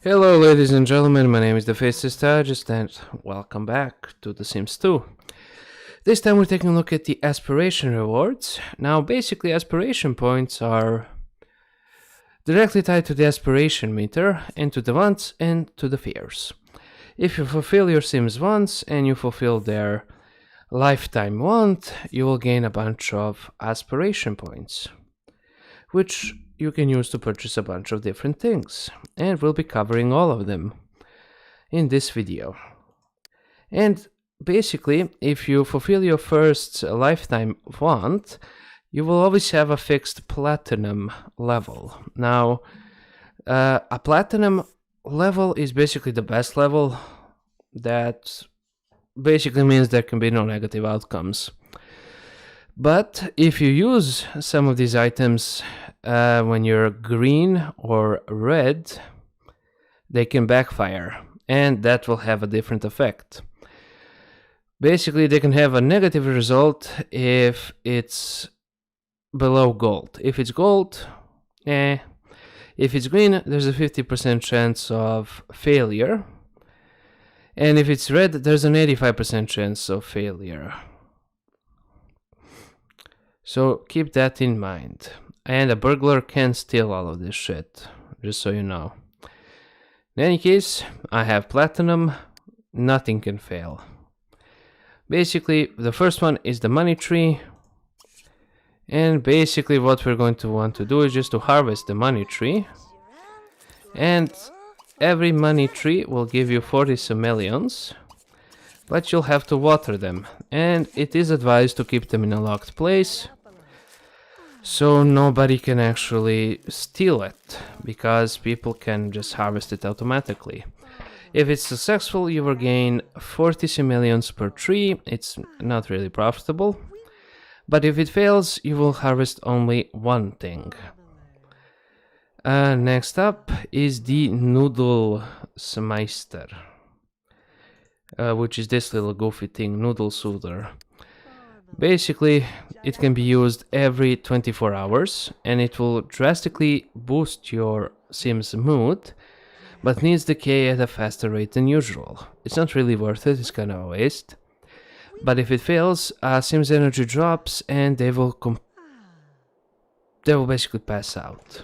Hello ladies and gentlemen, my name is the Faceless Strategist and welcome back to The Sims 2. This time we're taking a look at the Aspiration Rewards. Now basically aspiration points are directly tied to the aspiration meter and to the wants and to the fears. If you fulfill your Sims wants and you fulfill their lifetime want, you will gain a bunch of aspiration points, which you can use to purchase a bunch of different things, and we'll be covering all of them in this video. And basically, if you fulfill your first lifetime want, you will always have a fixed platinum level. Now, a platinum level is basically the best level. That basically means there can be no negative outcomes. But if you use some of these items when you're green or red, they can backfire, and that will have a different effect. Basically, they can have a negative result if it's below gold. If it's gold, If it's green, there's a 50% chance of failure. And if it's red, there's an 85% chance of failure. So keep that in mind. And a burglar can steal all of this shit, just so you know. In any case, I have platinum, nothing can fail. Basically, the first one is the money tree. And basically what we're going to want to do is just to harvest the money tree. And every money tree will give you 40 simoleons, but you'll have to water them. And it is advised to keep them in a locked place, so nobody can actually steal it, because people can just harvest it automatically. If it's successful, you will gain 40 simoleons per tree. It's not really profitable. But if it fails, you will harvest only one thing. Next up is the Noodlesmeister, which is this little goofy thing, Noodle Soother. Basically, it can be used every 24 hours, and it will drastically boost your Sim's mood, but needs decay at a faster rate than usual. It's not really worth it, it's kind of a waste. But if it fails, Sim's energy drops and they will basically pass out.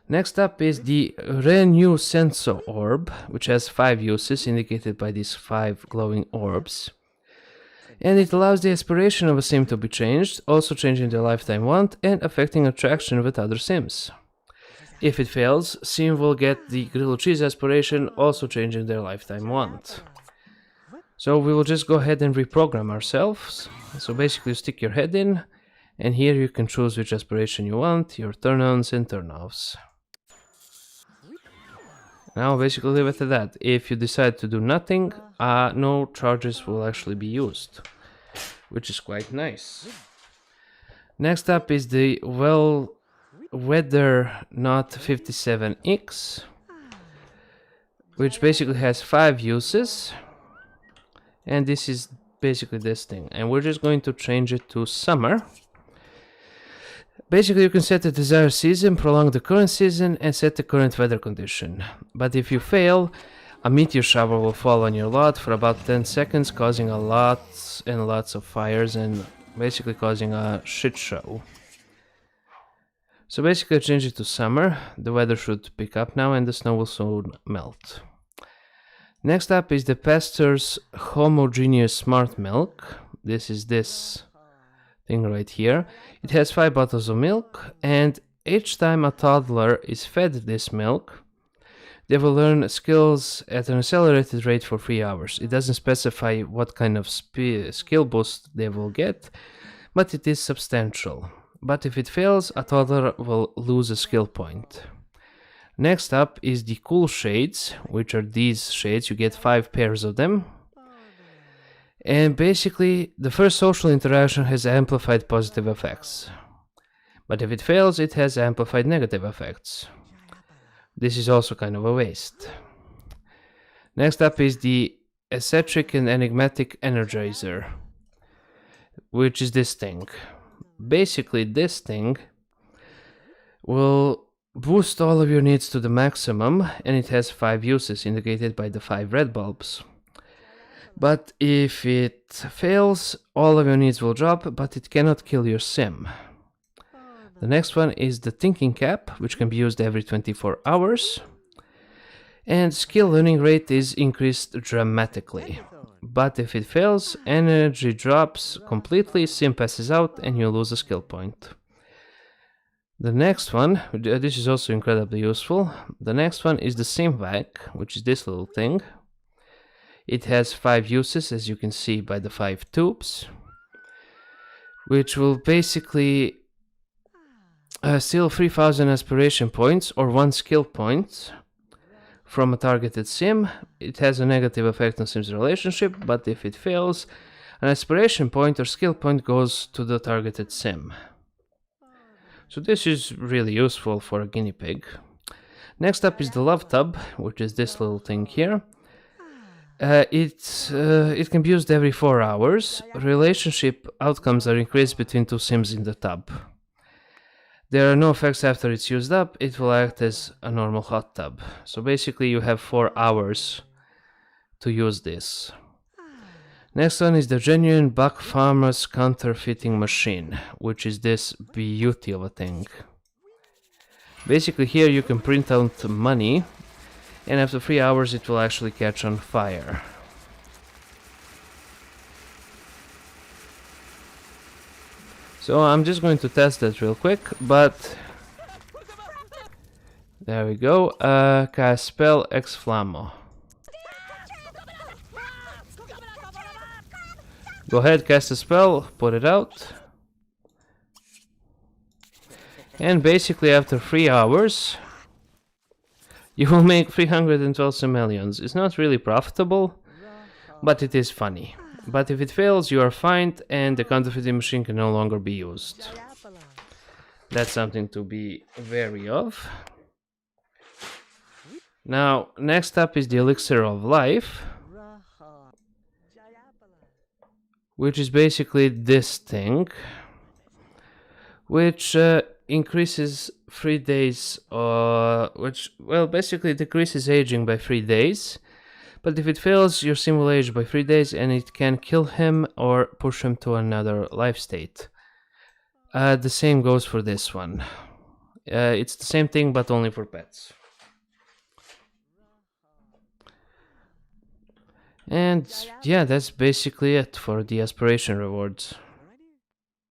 Next up is the Renew Sensor Orb, which has 5 uses indicated by these 5 glowing orbs. And it allows the aspiration of a sim to be changed, also changing their lifetime want and affecting attraction with other sims. If it fails, sim will get the grilled cheese aspiration, also changing their lifetime want. So we will just go ahead and reprogram ourselves. So basically you stick your head in, and here you can choose which aspiration you want, your turn-ons and turn-offs. Now basically leave it at that. If you decide to do nothing, no charges will actually be used, which is quite nice. Next up is the Weather Not 57X, which basically has 5 uses. And this is basically this thing. And we're just going to change it to summer. Basically, you can set the desired season, prolong the current season, and set the current weather condition. But if you fail, a meteor shower will fall on your lot for about 10 seconds, causing a lot and lots of fires and basically causing a shit show. So basically, I changed it to summer. The weather should pick up now and the snow will soon melt. Next up is the Pastor's Homogeneous Smart Milk. This is this thing right here. It has 5 bottles of milk, and each time a toddler is fed this milk, they will learn skills at an accelerated rate for 3 hours. It doesn't specify what kind of skill boost they will get, but it is substantial. But if it fails, a toddler will lose a skill point. Next up is the Cool Shades, which are these shades. You get 5 pairs of them. And basically, the first social interaction has amplified positive effects. But if it fails, it has amplified negative effects. This is also kind of a waste. Next up is the Eccentric and Enigmatic Energizer, which is this thing. Basically, this thing will boost all of your needs to the maximum, and it has 5 uses indicated by the 5 red bulbs. But if it fails, all of your needs will drop, but it cannot kill your sim. The next one is the thinking cap, which can be used every 24 hours. And skill learning rate is increased dramatically. But if it fails, energy drops completely, sim passes out, and you lose a skill point. The next one, this is also incredibly useful. The next one is the sim vac, which is this little thing. It has 5 uses, as you can see by the 5 tubes, which will basically steal 3000 aspiration points or 1 skill point from a targeted sim. It has a negative effect on sim's relationship, but if it fails, an aspiration point or skill point goes to the targeted sim. So this is really useful for a guinea pig. Next up is the love tub, which is this little thing here. It can be used every 4 hours. Relationship outcomes are increased between 2 sims in the tub. There are no effects after it's used up. It will act as a normal hot tub. So basically you have 4 hours to use this. Next one is the genuine buck farmer's counterfeiting machine, which is this beauty of a thing. Basically here you can print out money, and after 3 hours it will actually catch on fire. So I'm just going to test that real quick, but there we go. Cast spell ex flammo. Go ahead, cast a spell, put it out. And basically after 3 hours you will make 312 simoleons. It's not really profitable, but it is funny. But if it fails, you are fined and the counterfeiting machine can no longer be used. That's something to be wary of. Now, next up is the Elixir of Life, which is basically this thing, which increases 3 days, basically decreases aging by 3 days. But if it fails, your sim will age by 3 days, and it can kill him or push him to another life state. The same goes for this one. It's the same thing, but only for pets. And yeah, that's basically it for the aspiration rewards.